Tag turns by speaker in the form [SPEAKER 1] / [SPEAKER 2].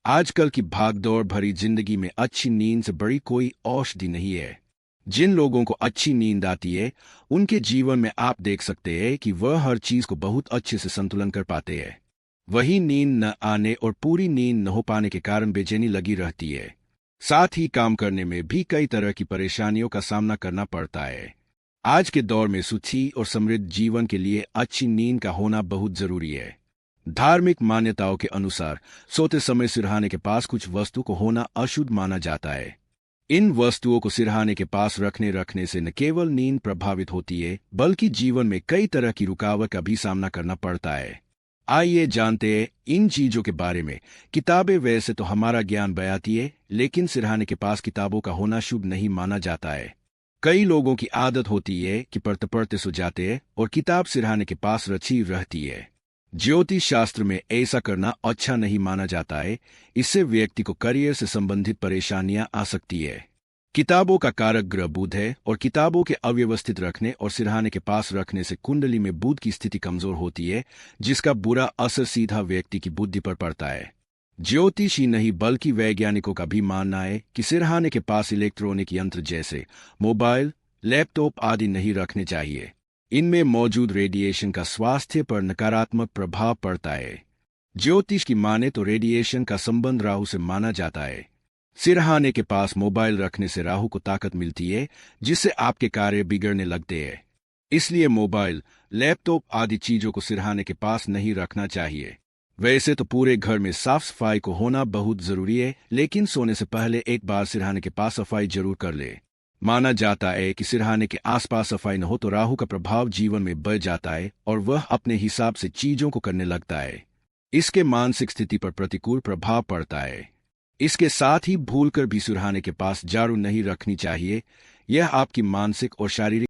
[SPEAKER 1] आजकल की भागदौड़ भरी जिंदगी में अच्छी नींद से बड़ी कोई औषधि नहीं है। जिन लोगों को अच्छी नींद आती है, उनके जीवन में आप देख सकते हैं कि वह हर चीज को बहुत अच्छे से संतुलन कर पाते हैं। वही नींद न आने और पूरी नींद न हो पाने के कारण बेचैनी लगी रहती है। साथ ही काम करने में भी कई तरह की परेशानियों का सामना करना पड़ता है। आज के दौर में सुखी और समृद्ध जीवन के लिए अच्छी नींद का होना बहुत जरूरी है। धार्मिक मान्यताओं के अनुसार सोते समय सिरहाने के पास कुछ वस्तु को होना अशुद्ध माना जाता है। इन वस्तुओं को सिरहाने के पास रखने से न केवल नींद प्रभावित होती है, बल्कि जीवन में कई तरह की रुकावट का भी सामना करना पड़ता है। आइए जानते हैं इन चीजों के बारे में। किताबें वैसे तो हमारा ज्ञान बयाती है, लेकिन सिरहाने के पास किताबों का होना शुभ नहीं माना जाता है। कई लोगों की आदत होती है कि पढ़ते पढ़ते सो जाते हैं और किताब सिरहाने के पास रखी रहती है। ज्योतिष शास्त्र में ऐसा करना अच्छा नहीं माना जाता है। इससे व्यक्ति को करियर से संबंधित परेशानियां आ सकती है। किताबों का कारक ग्रह बुध है और किताबों के अव्यवस्थित रखने और सिरहाने के पास रखने से कुंडली में बुध की स्थिति कमजोर होती है, जिसका बुरा असर सीधा व्यक्ति की बुद्धि पर पड़ता है। ज्योतिष ही नहीं बल्कि वैज्ञानिकों का भी मानना है कि सिरहाने के पास इलेक्ट्रॉनिक यंत्र जैसे मोबाइल, लैपटॉप आदि नहीं रखने चाहिए। इनमें मौजूद रेडिएशन का स्वास्थ्य पर नकारात्मक प्रभाव पड़ता है। ज्योतिष की माने तो रेडिएशन का संबंध राहु से माना जाता है। सिरहाने के पास मोबाइल रखने से राहु को ताकत मिलती है, जिससे आपके कार्य बिगड़ने लगते हैं। इसलिए मोबाइल, लैपटॉप आदि चीजों को सिरहाने के पास नहीं रखना चाहिए। वैसे तो पूरे घर में साफ सफाई को होना बहुत जरूरी है, लेकिन सोने से पहले एक बार सिरहाने के पास सफाई जरूर कर ले। माना जाता है कि सिरहाने के आसपास सफाई न हो तो राहु का प्रभाव जीवन में बढ़ जाता है और वह अपने हिसाब से चीजों को करने लगता है। इसके मानसिक स्थिति पर प्रतिकूल प्रभाव पड़ता है। इसके साथ ही भूलकर भी सिरहाने के पास झाड़ू नहीं रखनी चाहिए। यह आपकी मानसिक और शारीरिक